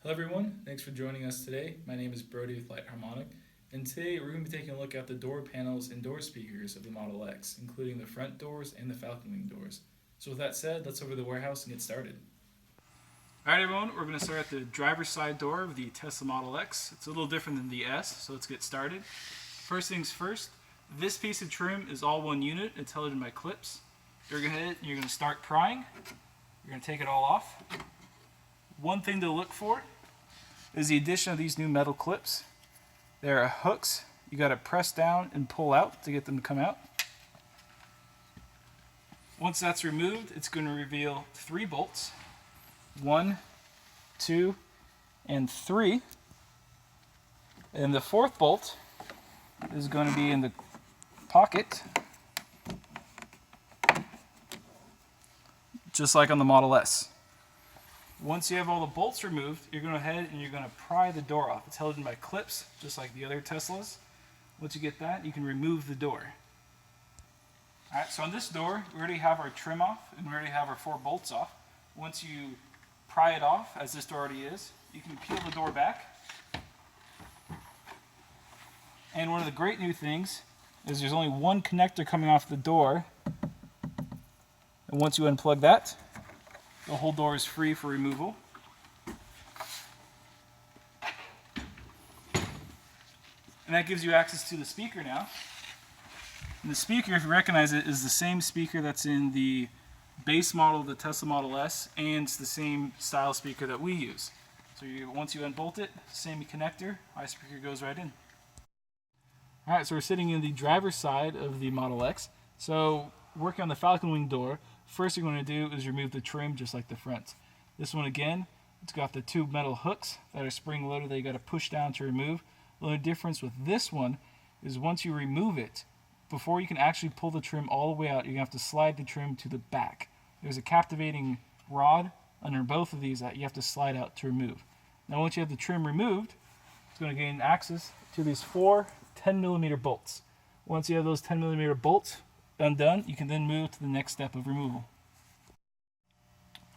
Hello everyone, thanks for joining us today. My name is Brody with Harmonic, and today we're going to be taking a look at the door panels and door speakers of the Model X, including the front doors and the Falcon Wing doors. So with that said, let's over to the warehouse and get started. Alright everyone, we're going to start at the driver's side door of the Tesla Model X. It's a little different than the S, so let's get started. First things first, this piece of trim is all one unit. It's held in by clips. You're going to start prying. You're going to take it all off. One thing to look for is the addition of these new metal clips. There are hooks you got to press down and pull out to get them to come out. Once that's removed, it's going to reveal 3 bolts. 1, 2, and 3. And the 4th bolt is going to be in the pocket, just like on the Model S. Once you have all the bolts removed, you're going to go ahead and you're going to pry the door off. It's held in by clips, just like the other Teslas. Once you get that, you can remove the door. Alright, so on this door, we already have our trim off, and we already have our 4 bolts off. Once you pry it off, as this door already is, you can peel the door back. And one of the great new things is there's only one connector coming off the door. And once you unplug that, the whole door is free for removal. And that gives you access to the speaker now. And the speaker, if you recognize it, is the same speaker that's in the base model of the Tesla Model S, and it's the same style speaker that we use. So once you unbolt it, same connector, iSpeaker goes right in. Alright, so we're sitting in the driver's side of the Model X. So working on the Falcon Wing door, first thing you're going to do is remove the trim just like the front. This one again, it's got the 2 metal hooks that are spring loaded that you got to push down to remove. The only difference with this one is once you remove it, before you can actually pull the trim all the way out, you're going to have to slide the trim to the back. There's a captivating rod under both of these that you have to slide out to remove. Now once you have the trim removed, it's going to gain access to these 4 10mm bolts. Once you have those 10mm bolts undone, you can then move to the next step of removal.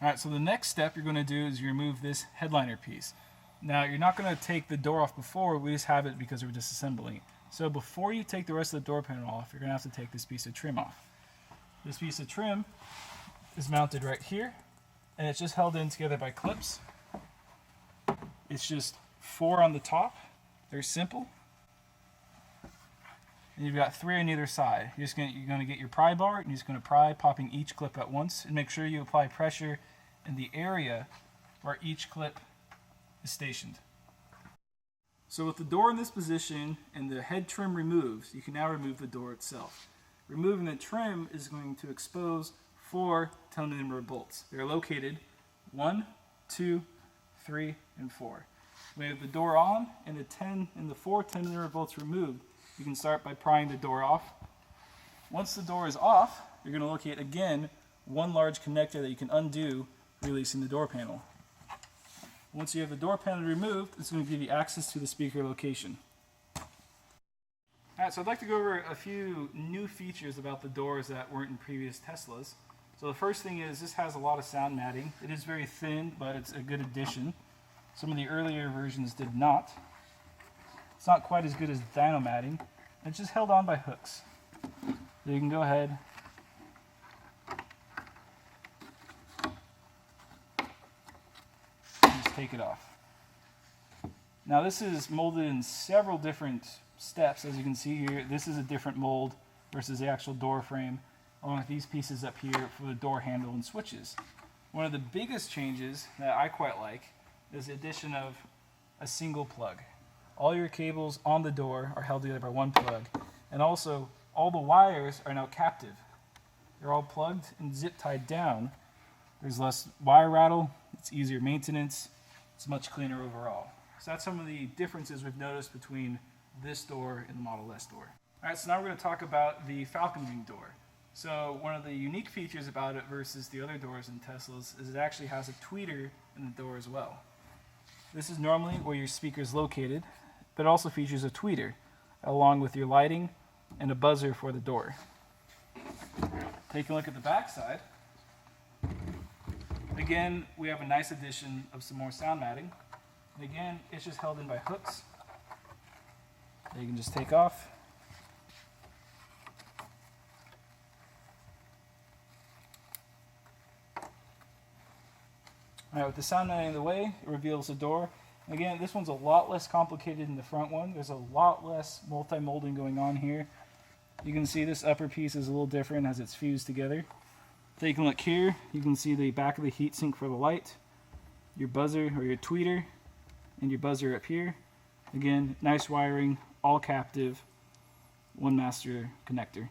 Alright, so the next step you're going to do is you remove this headliner piece. Now you're not going to take the door off before, we just have it because we're disassembling it. So before you take the rest of the door panel off, you're going to have to take this piece of trim off. This piece of trim is mounted right here, and it's just held in together by clips. It's just 4 on the top. They're simple. And you've got 3 on either side. You're going to get your pry bar, and you're just going to pry, popping each clip at once, and make sure you apply pressure in the area where each clip is stationed. So with the door in this position and the head trim removed, you can now remove the door itself. Removing the trim is going to expose 4 10mm bolts. They're located 1, 2, 3, and 4. We have the door on and the 4 10mm bolts removed. You can start by prying the door off. Once the door is off, you're going to locate again one large connector that you can undo, releasing the door panel. Once you have the door panel removed, it's going to give you access to the speaker location. Alright, so I'd like to go over a few new features about the doors that weren't in previous Teslas. So the first thing is this has a lot of sound matting. It is very thin, but it's a good addition. Some of the earlier versions did not. It's not quite as good as dyno matting. It's just held on by hooks. So you can go ahead and just take it off. Now this is molded in several different steps. As you can see here, this is a different mold versus the actual door frame, along with these pieces up here for the door handle and switches. One of the biggest changes that I quite like is the addition of a single plug. All your cables on the door are held together by one plug, and also all the wires are now captive. They're all plugged and zip tied down. There's less wire rattle, it's easier maintenance, it's much cleaner overall. So that's some of the differences we've noticed between this door and the Model S door. Alright, so now we're going to talk about the Falcon Wing door. So one of the unique features about it versus the other doors in Teslas is it actually has a tweeter in the door as well. This is normally where your speaker is located, but it also features a tweeter, along with your lighting and a buzzer for the door. Taking a look at the back side, again, we have a nice addition of some more sound matting. And again, it's just held in by hooks that you can just take off. Alright, with the sound mounting in the way, it reveals the door. Again, this one's a lot less complicated than the front one. There's a lot less multi-molding going on here. You can see this upper piece is a little different as it's fused together. Take a look here. You can see the back of the heatsink for the light, your buzzer or your tweeter, and your buzzer up here. Again, nice wiring, all captive, one master connector.